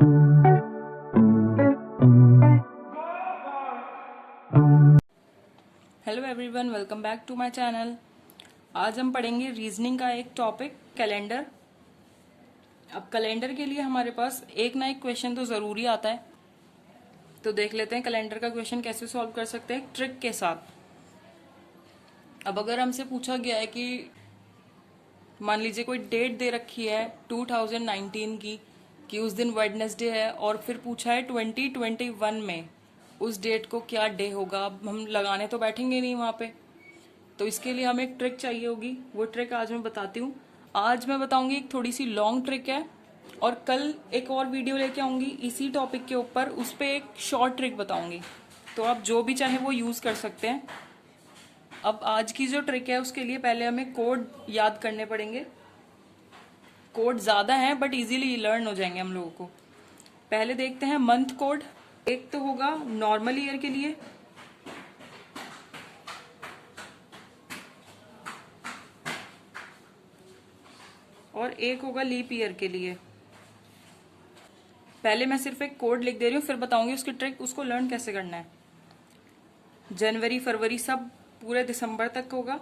Hello everyone, welcome back to my channel. आज हम पढ़ेंगे रीजनिंग का एक टॉपिक, कैलेंडर। अब कैलेंडर के लिए हमारे पास एक ना एक क्वेश्चन तो ज़रूरी आता है, तो देख लेते हैं कैलेंडर का क्वेश्चन कैसे सॉल्व कर सकते हैं एक ट्रिक के साथ। अब अगर हमसे पूछा गया है कि मान लीजिए कोई डेट दे रखी है 2019 की कि उस दिन वेडनेसडे है, और फिर पूछा है 2021 में उस डेट को क्या डे होगा। अब हम लगाने तो बैठेंगे नहीं वहाँ पे, तो इसके लिए हमें एक ट्रिक चाहिए होगी। वो ट्रिक आज मैं बताती हूँ। आज मैं बताऊंगी, एक थोड़ी सी लॉन्ग ट्रिक है, और कल एक और वीडियो लेके आऊंगी इसी टॉपिक के ऊपर, उस पर एक शॉर्ट ट्रिक बताऊंगी। तो आप जो भी चाहे वो यूज़ कर सकते हैं। अब आज की जो ट्रिक है उसके लिए पहले हमें कोड याद करने पड़ेंगे। कोड ज़्यादा है बट इजीली लर्न हो जाएंगे हम लोगों को। पहले देखते हैं मंथ कोड। एक तो होगा नॉर्मल ईयर के लिए, और एक होगा लीप ईयर के लिए। पहले मैं सिर्फ एक कोड लिख दे रही हूँ, फिर बताऊंगी उसकी ट्रिक, उसको लर्न कैसे करना है। जनवरी, फरवरी सब पूरे दिसंबर तक होगा।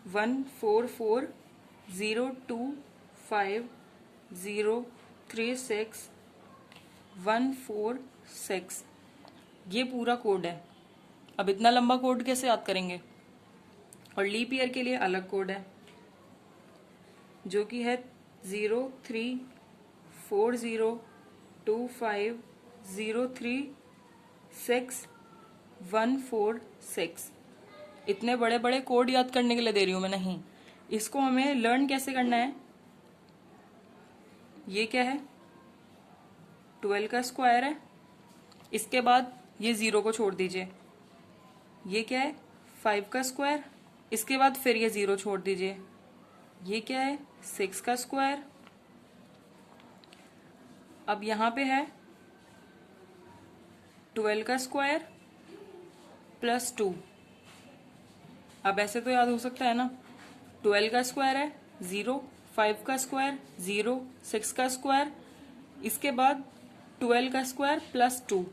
14405036146 ये पूरा कोड है। अब इतना लंबा कोड कैसे याद करेंगे। और लीप ईयर के लिए अलग कोड है जो कि है 034025036146। इतने बड़े बड़े कोड याद करने के लिए दे रही हूं मैं, नहीं। इसको हमें लर्न कैसे करना है। ये क्या है, 12 का स्क्वायर है। इसके बाद ये 0 को छोड़ दीजिए। ये क्या है, 5 का स्क्वायर। इसके बाद फिर ये 0 छोड़ दीजिए। ये क्या है, 6 का स्क्वायर। अब यहाँ पे है 12 का स्क्वायर प्लस 2। अब ऐसे तो याद हो सकता है ना। 12 का स्क्वायर है 0, 5 का स्क्वायर 0, 6 का स्क्वायर, इसके बाद 12 का स्क्वायर प्लस 2।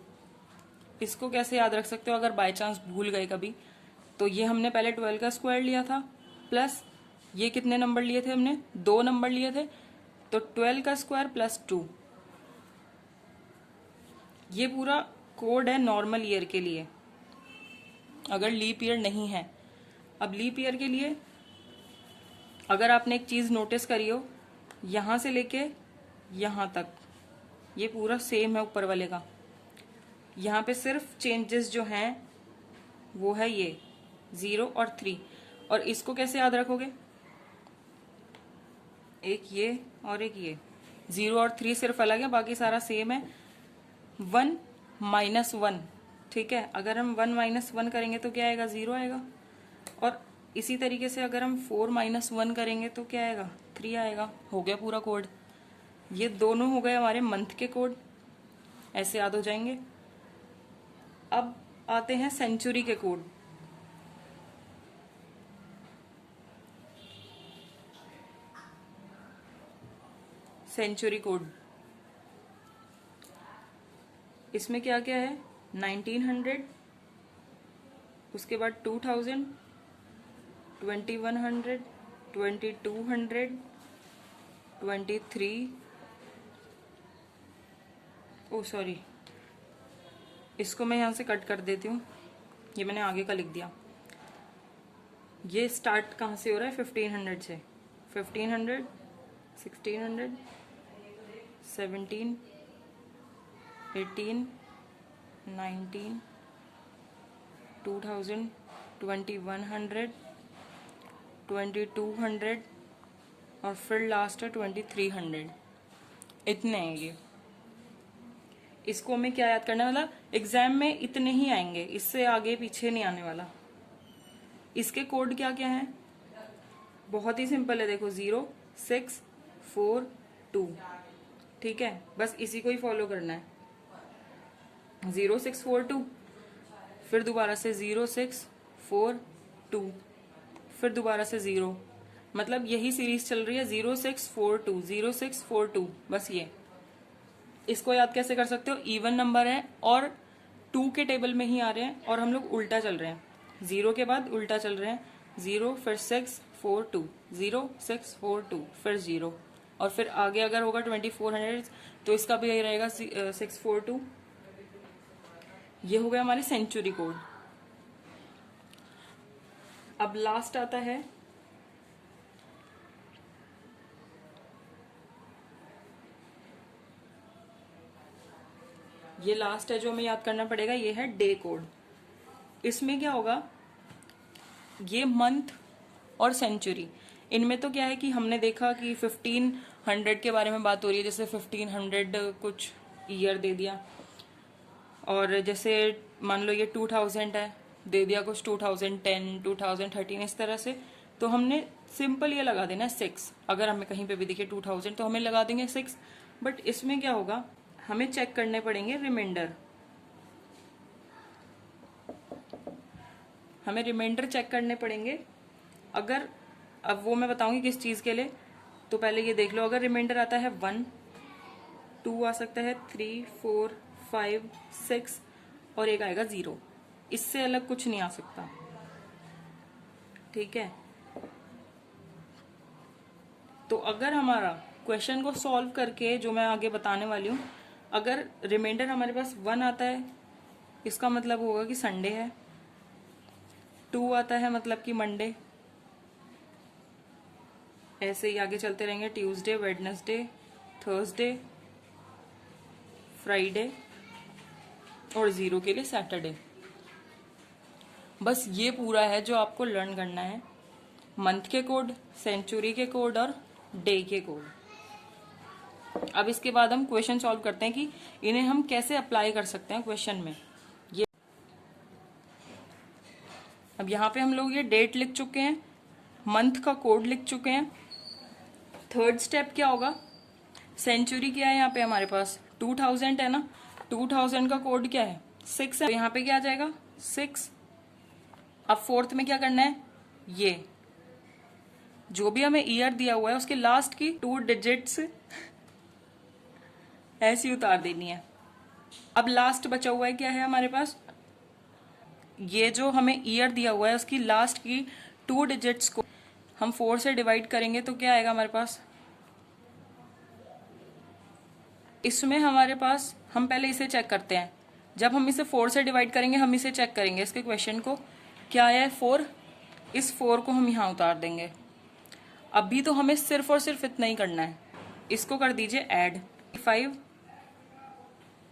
इसको कैसे याद रख सकते हो अगर बाय चांस भूल गए कभी। तो ये हमने पहले 12 का स्क्वायर लिया था, प्लस ये कितने नंबर लिए थे हमने, 2 नंबर लिए थे। तो 12 का स्क्वायर प्लस 2। ये पूरा कोड है नॉर्मल ईयर के लिए, अगर लीप ईयर नहीं है। अब लीप ईयर के लिए अगर आपने एक चीज़ नोटिस करी हो, यहाँ से लेके यहाँ तक ये पूरा सेम है ऊपर वाले का। यहाँ पे सिर्फ चेंजेस जो हैं वो है ये 0 और 3। और इसको कैसे याद रखोगे, एक ये और एक ये, 0 और 3 सिर्फ अलग है, बाकी सारा सेम है। 1 माइनस 1, ठीक है। अगर हम 1 माइनस 1 करेंगे तो क्या आएगा, 0 आएगा। और इसी तरीके से अगर हम 4 माइनस 1 करेंगे तो क्या आएगा, 3 आएगा। हो गया पूरा कोड। ये दोनों हो गए हमारे मंथ के कोड, ऐसे याद हो जाएंगे। अब आते हैं सेंचुरी के कोड। सेंचुरी कोड, इसमें क्या क्या है, 1900, उसके बाद 2000, 2100, 2200, 23, ओ सॉरी, इसको मैं यहाँ से कट कर देती हूँ, ये मैंने आगे का लिख दिया। ये स्टार्ट कहाँ से हो रहा है, 1500 से। 1500, 1600, 17, 18, 19, 2000, 2100, 2200 और फिर लास्ट है 2300। इतने हैं ये। इसको हमें क्या याद करना है, मतलब एग्जाम में इतने ही आएंगे, इससे आगे पीछे नहीं आने वाला। इसके कोड क्या क्या हैं, बहुत ही सिंपल है, देखो 0, 6, 4, 2, ठीक है। बस इसी को ही फॉलो करना है, 0, 6, 4, 2, फिर दोबारा से 0, 6, 4, 2, फिर दोबारा से 0। मतलब यही सीरीज चल रही है 0642 0642, बस ये। इसको याद कैसे कर सकते हो, इवन नंबर है और 2 के टेबल में ही आ रहे हैं और हम लोग उल्टा चल रहे हैं, 0 के बाद उल्टा चल रहे हैं, 0 फिर 642, 0642 फिर 0, और फिर आगे अगर होगा 2400 तो इसका भी यही रहेगा 642। ये हो गया हमारे सेंचुरी कोड। अब लास्ट आता है ये लास्ट है जो हमें याद करना पड़ेगा, ये है डे कोड। इसमें क्या होगा, ये मंथ और सेंचुरी, इनमें तो क्या है कि हमने देखा कि 1500 के बारे में बात हो रही है, जैसे 1500 कुछ ईयर दे दिया, और जैसे मान लो ये 2000 है, दे दिया कुछ 2010 2013 इस तरह से, तो हमने सिंपल ये लगा देना 6। अगर हमें कहीं पे भी दिखे 2000 तो हमें लगा देंगे 6। बट इसमें क्या होगा, हमें चेक करने पड़ेंगे रिमाइंडर, हमें रिमाइंडर चेक करने पड़ेंगे। अगर अब वो मैं बताऊंगी किस चीज के लिए, तो पहले ये देख लो, अगर रिमाइंडर आता है 1 2 आ सकता है, 3 4 5 6 और एक आएगा 0, इससे अलग कुछ नहीं आ सकता, ठीक है। तो अगर हमारा क्वेश्चन को सॉल्व करके, जो मैं आगे बताने वाली हूँ, अगर रिमाइंडर हमारे पास 1 आता है, इसका मतलब होगा कि संडे है, 2 आता है मतलब कि मंडे, ऐसे ही आगे चलते रहेंगे, ट्यूसडे वेडनेसडे थर्सडे फ्राइडे, और 0 के लिए सैटरडे। बस ये पूरा है जो आपको लर्न करना है, मंथ के कोड, सेंचुरी के कोड और डे के कोड। अब इसके बाद हम क्वेश्चन सॉल्व करते हैं कि इन्हें हम कैसे अप्लाई कर सकते हैं क्वेश्चन में। ये अब यहाँ पे हम लोग ये डेट लिख चुके हैं, मंथ का कोड लिख चुके हैं। थर्ड स्टेप क्या होगा, सेंचुरी क्या है यहाँ पे हमारे पास 2000 है ना, 2000 का कोड क्या है 6 है, तो यहाँ पे क्या आ जाएगा 6। अब फोर्थ में क्या करना है, ये जो भी हमें ईयर दिया हुआ है उसके लास्ट की 2 डिजिट्स ऐसी उतार देनी है। अब लास्ट बचा हुआ है क्या है हमारे पास, ये जो हमें ईयर दिया हुआ है उसकी लास्ट की 2 डिजिट्स को हम 4 से डिवाइड करेंगे तो क्या आएगा हमारे पास। इसमें हमारे पास, हम पहले इसे चेक करते हैं, जब हम इसे 4 से डिवाइड करेंगे हम इसे चेक करेंगे, इसके क्वेश्चन को क्या आया है 4, इस 4 को हम यहाँ उतार देंगे। अभी तो हमें सिर्फ और सिर्फ इतना ही करना है, इसको कर दीजिए ऐड 5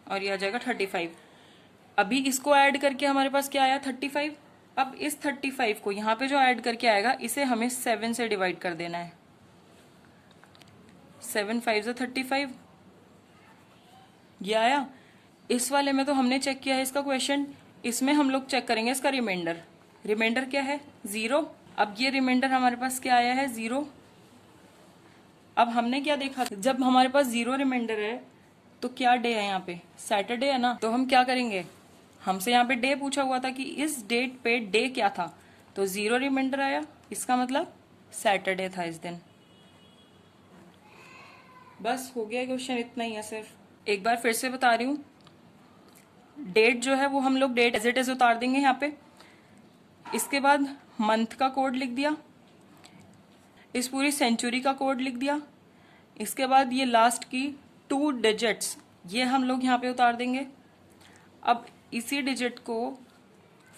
और ये आ जाएगा 35। अभी इसको ऐड करके हमारे पास क्या आया 35। अब इस 35 को यहाँ पे जो ऐड करके आएगा इसे हमें 7 से डिवाइड कर देना है, 7 5 35, ये आया। इस वाले में तो हमने चेक किया है इसका क्वेश्चन, इसमें हम लोग चेक करेंगे इसका रिमाइंडर। रिमाइंडर क्या है 0। अब ये रिमाइंडर हमारे पास क्या आया है 0। अब हमने क्या देखा, जब हमारे पास 0 रिमाइंडर है तो क्या डे है यहाँ पे सैटरडे है ना, तो हम क्या करेंगे, हमसे यहाँ पे डे पूछा हुआ था कि इस डेट पे डे क्या था, तो 0 रिमाइंडर आया, इसका मतलब सैटरडे था इस दिन। बस हो गया क्वेश्चन, इतना ही है सिर्फ। एक बार फिर से बता रही हूँ, डेट जो है वो हम लोग डेट एज इट इज उतार देंगे यहाँ पे, इसके बाद मंथ का कोड लिख दिया, इस पूरी सेंचुरी का कोड लिख दिया, इसके बाद ये लास्ट की 2 डिजिट्स ये हम लोग यहाँ पे उतार देंगे। अब इसी डिजिट को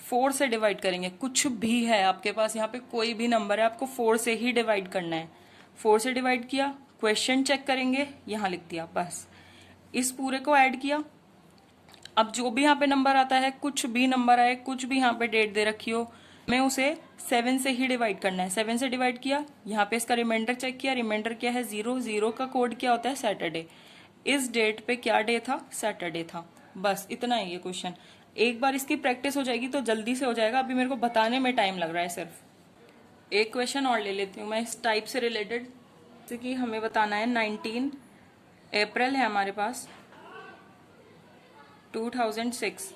4 से डिवाइड करेंगे, कुछ भी है आपके पास यहाँ पे कोई भी नंबर है आपको 4 से ही डिवाइड करना है, 4 से डिवाइड किया, क्वेश्चन चेक करेंगे, यहाँ लिख दिया, बस इस पूरे को ऐड किया। अब जो भी यहाँ पे नंबर आता है, कुछ भी नंबर आए, कुछ भी यहाँ पे डेट दे रखी हो, मैं उसे 7 से ही डिवाइड करना है, 7 से डिवाइड किया, यहाँ पे इसका रिमाइंडर चेक किया, रिमाइंडर क्या है 0, 0 का कोड क्या होता है सैटरडे, इस डेट पे क्या डे था सैटरडे था। बस इतना ही ये क्वेश्चन, एक बार इसकी प्रैक्टिस हो जाएगी तो जल्दी से हो जाएगा, अभी मेरे को बताने में टाइम लग रहा है सिर्फ। एक क्वेश्चन और ले लेती हूँ मैं इस टाइप से रिलेटेड, जैसे कि हमें बताना है 19 अप्रैल है हमारे पास 2006,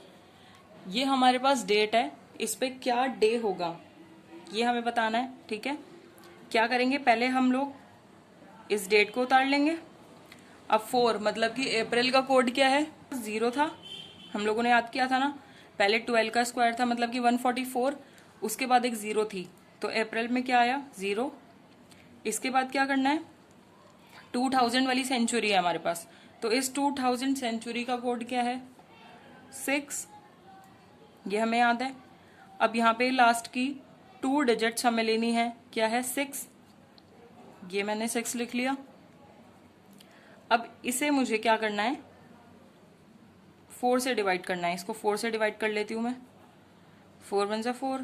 ये हमारे पास डेट है, इस पे क्या डे होगा ये हमें बताना है, ठीक है। क्या करेंगे, पहले हम लोग इस डेट को उतार लेंगे। अब 4 मतलब कि अप्रैल का कोड क्या है, 0 था, हम लोगों ने याद किया था ना। पहले 12 का स्क्वायर था मतलब कि 144, उसके बाद एक 0 थी, तो अप्रैल में क्या आया 0। इसके बाद क्या करना है, 2000 वाली सेंचुरी है हमारे पास, तो इस 2000 सेंचुरी का कोड क्या है 6, ये हमें याद है। अब यहाँ पे लास्ट की 2 डिजिट्स हमें लेनी है, क्या है 6, ये मैंने 6 लिख लिया। अब इसे मुझे क्या करना है, 4 से डिवाइड करना है, इसको 4 से डिवाइड कर लेती हूँ मैं, 4 1 जा 4।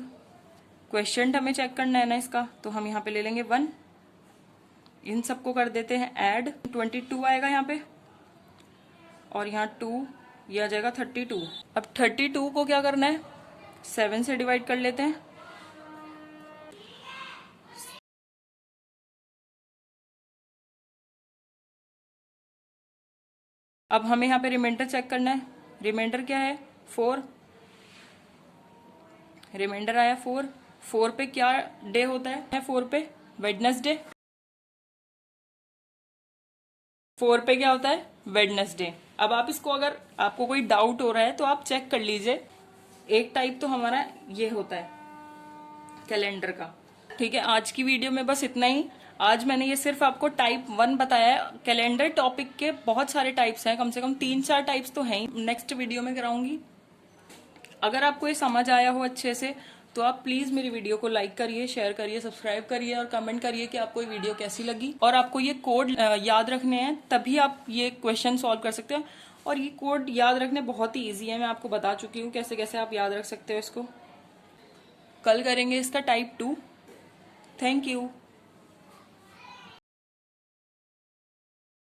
क्वेश्चन हमें चेक करना है ना इसका, तो हम यहाँ पे ले लेंगे 1, इन सबको कर देते हैं ऐड, 22 आएगा यहाँ पे, और यहाँ 2, ये आ जाएगा 32। अब 32 को क्या करना है, 7 से डिवाइड कर लेते हैं, अब हमें यहाँ पे रिमाइंडर चेक करना है। रिमाइंडर क्या है 4, रिमाइंडर आया 4। 4 पे क्या डे होता है 4 पे वेडनेसडे, 4 पे क्या होता है वेडनेसडे। अब आप इसको, अगर आपको कोई डाउट हो रहा है तो आप चेक कर लीजिए। एक टाइप तो हमारा ये होता है कैलेंडर का। ठीक है, आज की वीडियो में बस इतना ही। आज मैंने ये सिर्फ आपको टाइप 1 बताया है। कैलेंडर टॉपिक के बहुत सारे टाइप्स हैं, कम से कम 3-4 टाइप्स तो हैं ही, नेक्स्ट वीडियो में कराऊंगी। अगर आपको ये समझ आया हो अच्छे से तो आप प्लीज मेरी वीडियो को लाइक करिए, शेयर करिए, सब्सक्राइब करिए और कमेंट करिए कि आपको ये वीडियो कैसी लगी। और आपको ये कोड याद रखने हैं, तभी आप ये क्वेश्चन सॉल्व कर सकते हो। और ये कोड याद रखने बहुत ही ईजी है, मैं आपको बता चुकी हूँ कैसे कैसे आप याद रख सकते हो इसको। कल करेंगे इसका टाइप 2। Thank you.